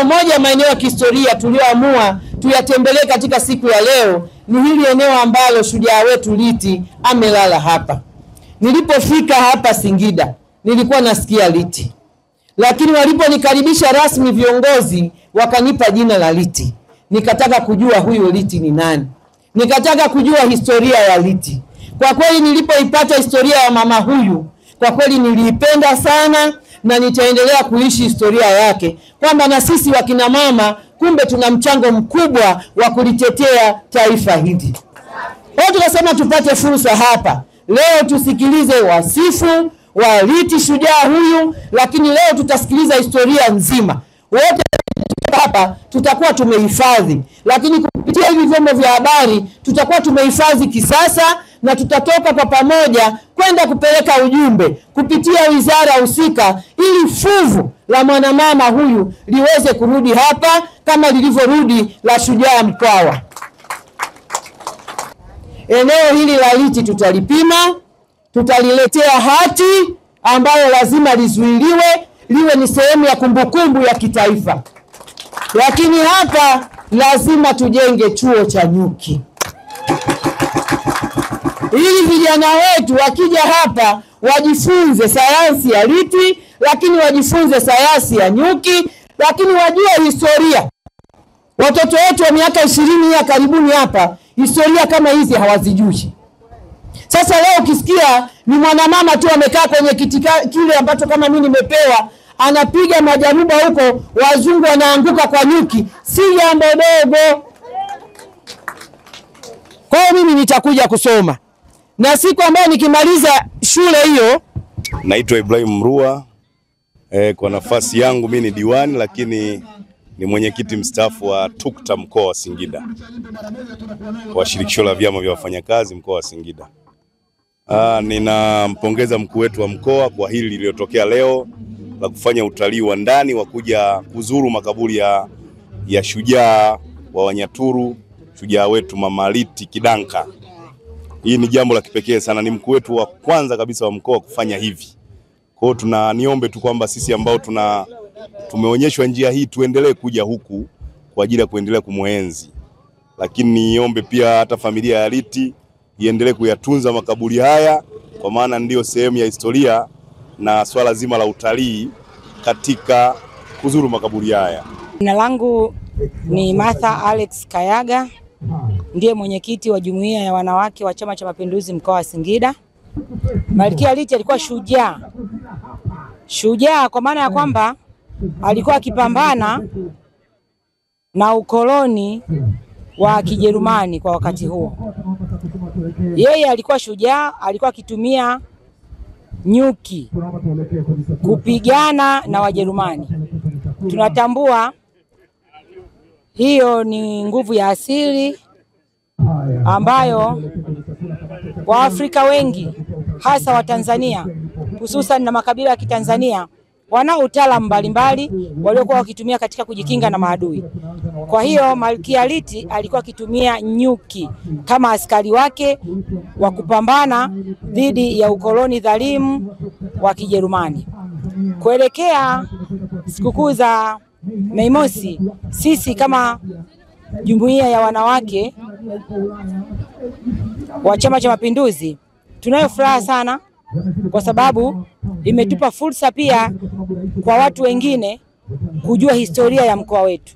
eneo moja, maeneo ya kihistoria tulioamua tuyatembelee katika siku ya leo ni hili eneo ambalo shujaa wetu Liti amelala hapa. Nilipofika hapa Singida nilikuwa nasikia Liti, lakini waliponikaribisha rasmi viongozi wakanipa jina la Liti. Nikataka kujua huyo Liti ni nani, nikataka kujua historia ya Liti. Kwa kweli nilipoipata historia ya mama huyu, kwa kweli niliipenda sana na nitaendelea kuishi historia yake, kwamba na sisi wakina mama kumbe tuna mchango mkubwa wa kulitetea taifa hili. Kwa tukasema tupate fursa hapa leo tusikilize wasifu wa Liti shujaa huyu, lakini leo tutasikiliza historia nzima. Wote hapa tutakuwa tumehifadhi, lakini kupitia hivi vyombo vya habari tutakuwa tumehifadhi kisasa, na tutatoka kwa pamoja kwenda kupeleka ujumbe kupitia wizara husika, ili fuvu la mwanamama huyu liweze kurudi hapa kama lilivyorudi la shujaa Mkwawa. Eneo hili la Liti tutalipima, tutaliletea hati ambayo lazima lizuiliwe, liwe ni sehemu ya kumbukumbu ya kitaifa. Lakini hapa lazima tujenge chuo cha nyuki, ili vijana wetu wakija hapa wajifunze sayansi ya Liti, lakini wajifunze sayansi ya nyuki, lakini wajue historia. Watoto wetu wa miaka 20 ya karibuni hapa historia kama hizi hawazijui. Sasa leo ukisikia ni mwanamama tu amekaa kwenye kiti kile ambacho kama mimi nimepewa, anapiga majaruba huko, wazungu wanaanguka kwa nyuki, si jambo dogo. Kwa hiyo mimi nitakuja kusoma, na siku ambayo nikimaliza shule hiyo. Naitwa Ibrahim Mrua. Kwa nafasi yangu mimi ni diwani, lakini ni mwenyekiti mstaafu wa TUCTA mkoa wa Singida, wa shirikisho la vyama vya wafanyakazi mkoa wa Singida. Ninampongeza mkuu wetu wa mkoa kwa hili lililotokea leo la kufanya utalii wa ndani wa kuja kuzuru makaburi ya shujaa wa Wanyaturu, shujaa wetu Mama Liti Kidanka. Hii ni jambo la kipekee sana, ni mkuu wetu wa kwanza kabisa wa mkoa kufanya hivi. Kwa hiyo niombe tu kwamba sisi ambao tumeonyeshwa njia hii tuendelee kuja huku kwa ajili ya kuendelea kumuenzi. Lakini niombe pia hata familia ya Liti iendelee kuyatunza makaburi haya, kwa maana ndio sehemu ya historia na swala zima la utalii katika kuzuru makaburi haya. Jina langu ni Martha Alex Kayaga, ndiye mwenyekiti wa jumuiya ya wanawake wa Chama cha Mapinduzi mkoa wa Singida. Malkia Liti alikuwa shujaa kwa maana ya kwamba alikuwa akipambana na ukoloni wa Kijerumani kwa wakati huo. Yeye alikuwa shujaa, alikuwa akitumia nyuki kupigana na Wajerumani. Tunatambua hiyo ni nguvu ya asili ambayo Waafrika wengi hasa wa Tanzania, hususan na makabila ya Kitanzania, wana utaalamu mbalimbali waliokuwa wakitumia katika kujikinga na maadui. Kwa hiyo Malkia Liti alikuwa akitumia nyuki kama askari wake wa kupambana dhidi ya ukoloni dhalimu wa Kijerumani. Kuelekea sikukuu za Mei Mosi, sisi kama jumuiya ya wanawake wa Chama cha Mapinduzi tunayo furaha sana, kwa sababu imetupa fursa pia kwa watu wengine kujua historia ya mkoa wetu.